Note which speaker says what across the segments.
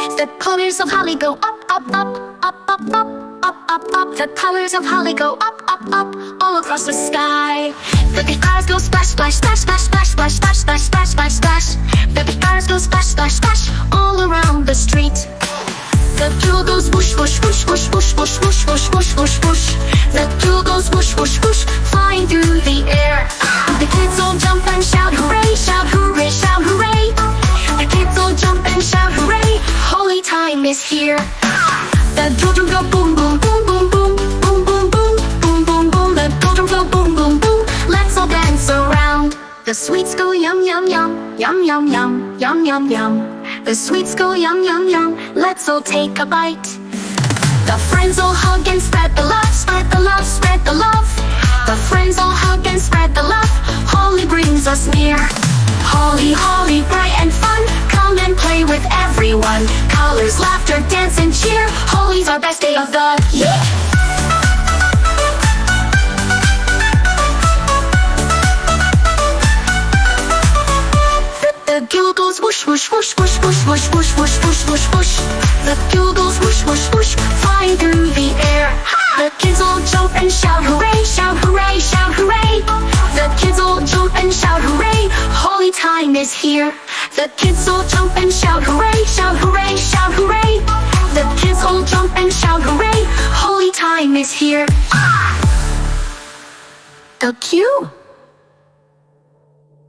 Speaker 1: The colors of holly go up, up, up, up, up, up, up, up, up. The colors of holly go up, up, up, all across the sky. The pichkaris go splash, splash, splash, splash, splash, splash, splash, splash, splash, splash, splash. The pichkaris go splash, splash, splash, all around the street. The jewel goes whoosh, whoosh, whoosh, whoosh, whoosh, whoosh, whoosh, whoosh, whoosh, whoosh, whoosh. The jewel goes whoosh, whoosh, whoosh, flying through the air. The kids all jump and shout hooray, shout hooray, shout hooray. The kids all jump and shout hooray, holy time is here. The children go boom, boom, boom, boom, boom, boom, boom, boom, boom, boom, boom. The children go boom, boom, boom, let's all dance around. The sweets go yum, yum, yum, yum, yum, yum, yum, yum, yum. The sweets go yum, yum, yum, let's all take a bite. The friends all hug and spread the love, spread the love, spread the love. The friends all hug and spread the love, Holi brings us near. Holi, Holi, bright and fun, come and play with everyone. Colors, laughter, dance and cheer, Holi's our best day of the year. The jewel goes whoosh, whoosh, whoosh, whoosh, whoosh, whoosh, whoosh, whoosh, whoosh, whoosh, whoosh. The jewel goes whoosh, whoosh, whoosh, flying through the air. The kids all jump and shout hooray, shout hooray, shout hooray. The kids all jump and shout hooray, holy time is here. The kids all jump and shout hooray, shout hooray, shout hooray. The kids all jump and shout hooray, holy time is here. The cue.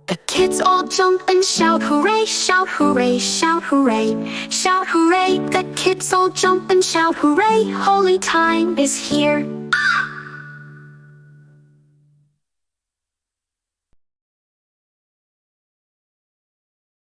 Speaker 1: The kids all jump and shout hooray, shout hooray, shout hooray, shout hooray. The kids all jump and shout hooray, holy time is here.